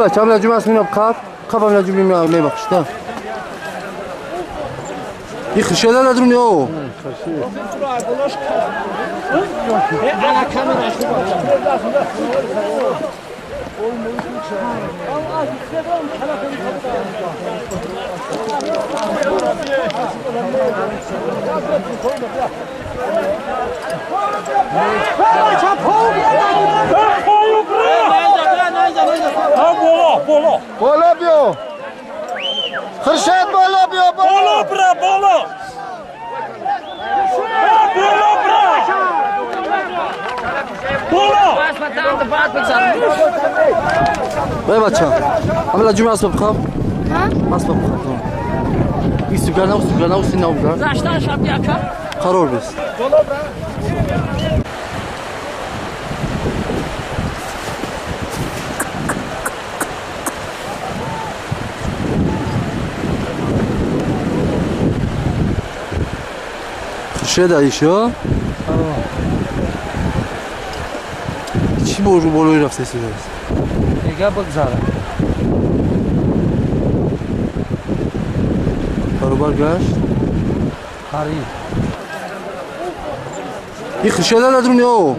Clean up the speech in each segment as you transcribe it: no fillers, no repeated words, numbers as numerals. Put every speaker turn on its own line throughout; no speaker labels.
بچه هم لجوم هست مینا بخب هم لجوم می بخشتا این خشه ده ندرونی او بالا بیا خرشد بالا بیا بالا
برا بالا بالا
برا بچه همه لجوم هست بخب هست بخب این سوگر نو سین نو بگر
زشتان شب یکا
قرار بست خشه ایشا چی بولوی رفته سیده است
دیگه بگذارم
برابر گشت
خرید
این خشه ده ندرونی او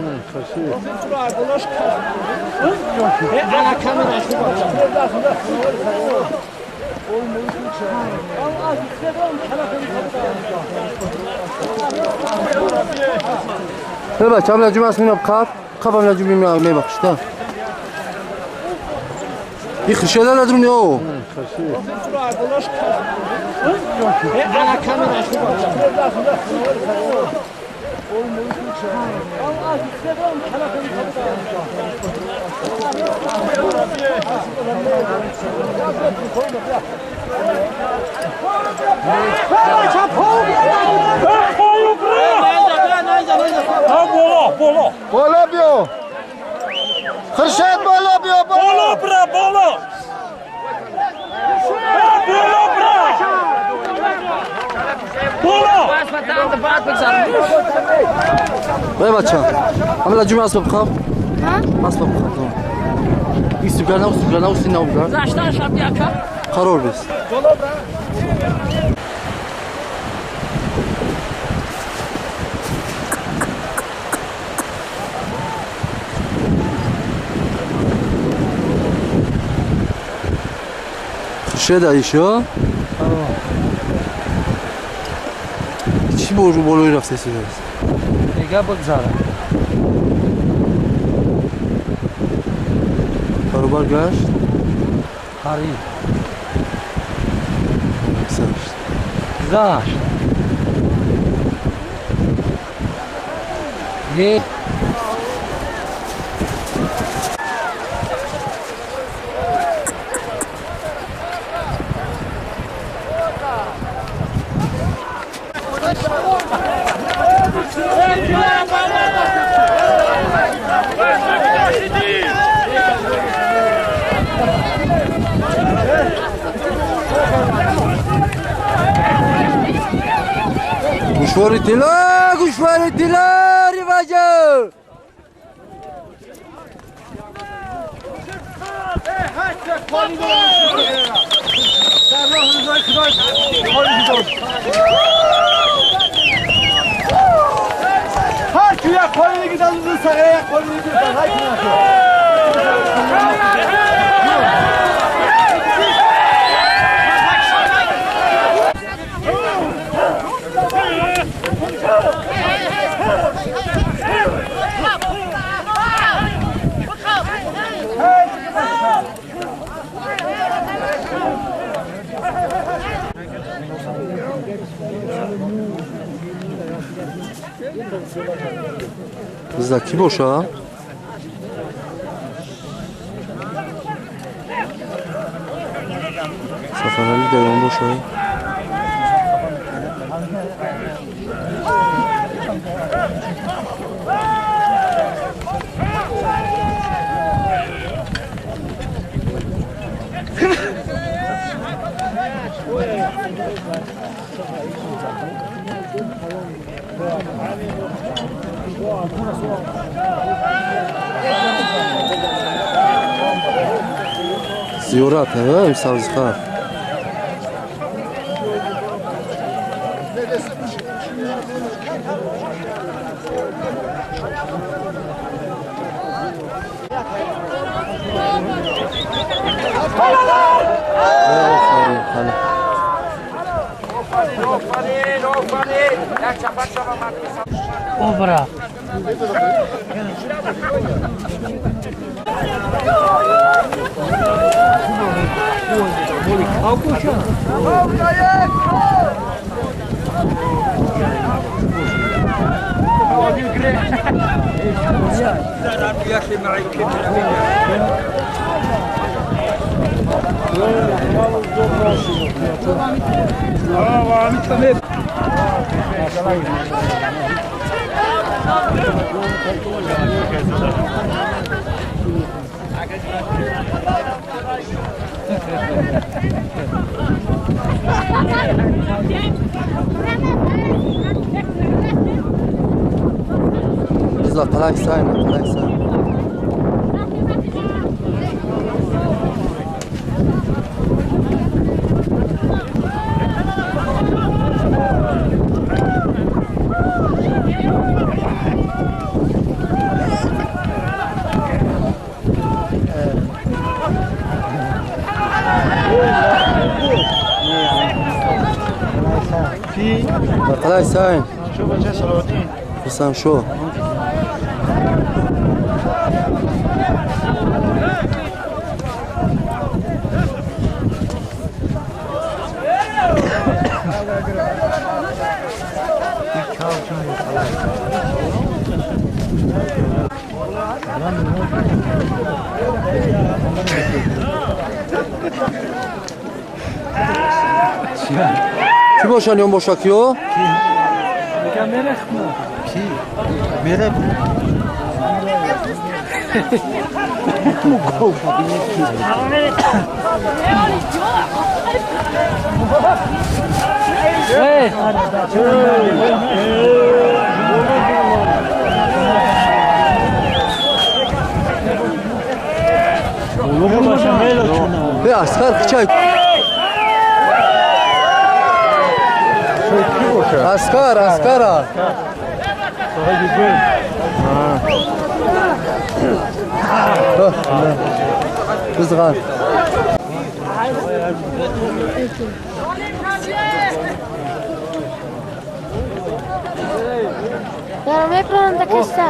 بچه هم لجوم هست مینا بخب هم لجوم می بخشتا این خشه ده ندرونی او بالا بیا خرشد بالا بیا
بالا برا بالا
برا بچه همه لجوم هست بخب هست بخب این سوگر نو سین نو بگر
زشتان شب یکا
قرار بست خشه ده ایشا چی بولوی رفته سیده است
دیگه بگذارم
برابر گشت
خرید
زشت
یک
Guşvaritiler rivacı.
Her köye kolunu gidelim saraya kolunu gidelim. Haydi
Bizdeki boş ha. Safareli de yon boş ha. زیورات ها امسال زخار
Obra.
Bizla talay sayma, talay sayma. talay sayma. Sen şu. Kim boşanıyor boşakıyor?
Merek. Hey.
Ve asker kıçay. Asker, askara. Kızgan.
Ya me pregunta qué está.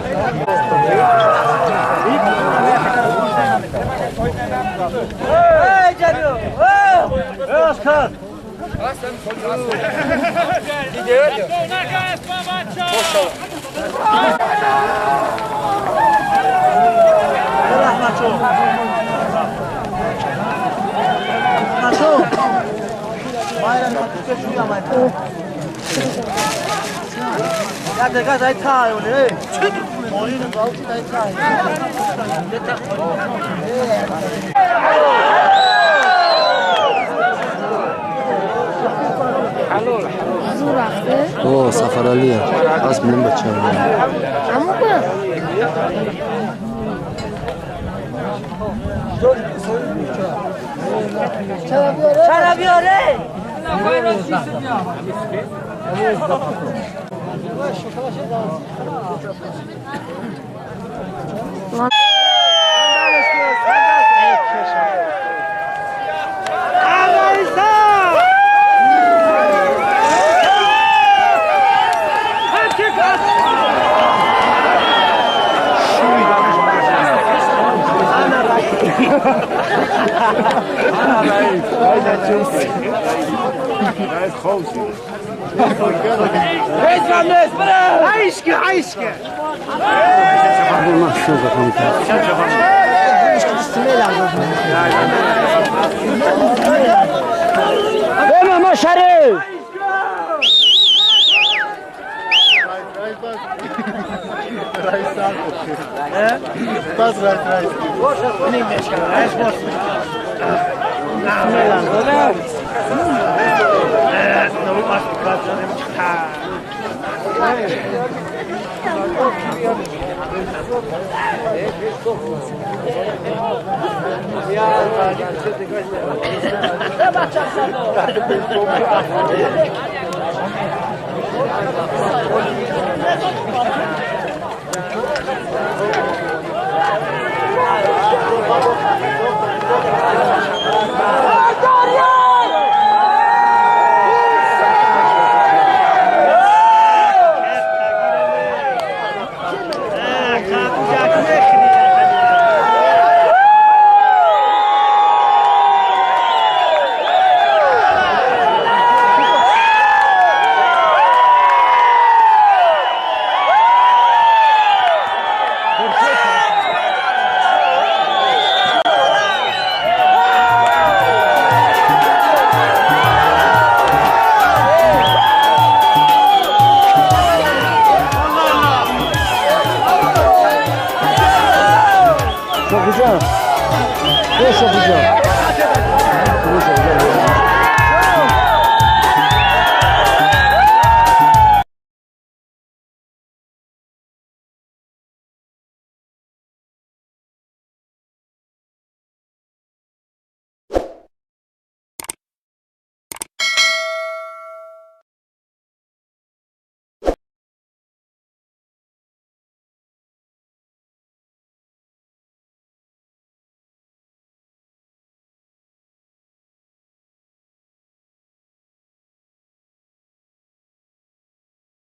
Hey canım. Hey Oscar. Ya dekat ay thay rồi. Mori nó báo tay thay.
Huzur aktı.
Oo Safar Ali. Az benim bacham.
Amuk mu?
Sana bir öyle. عايشك عايشك انا ما شريف
Çok güzel.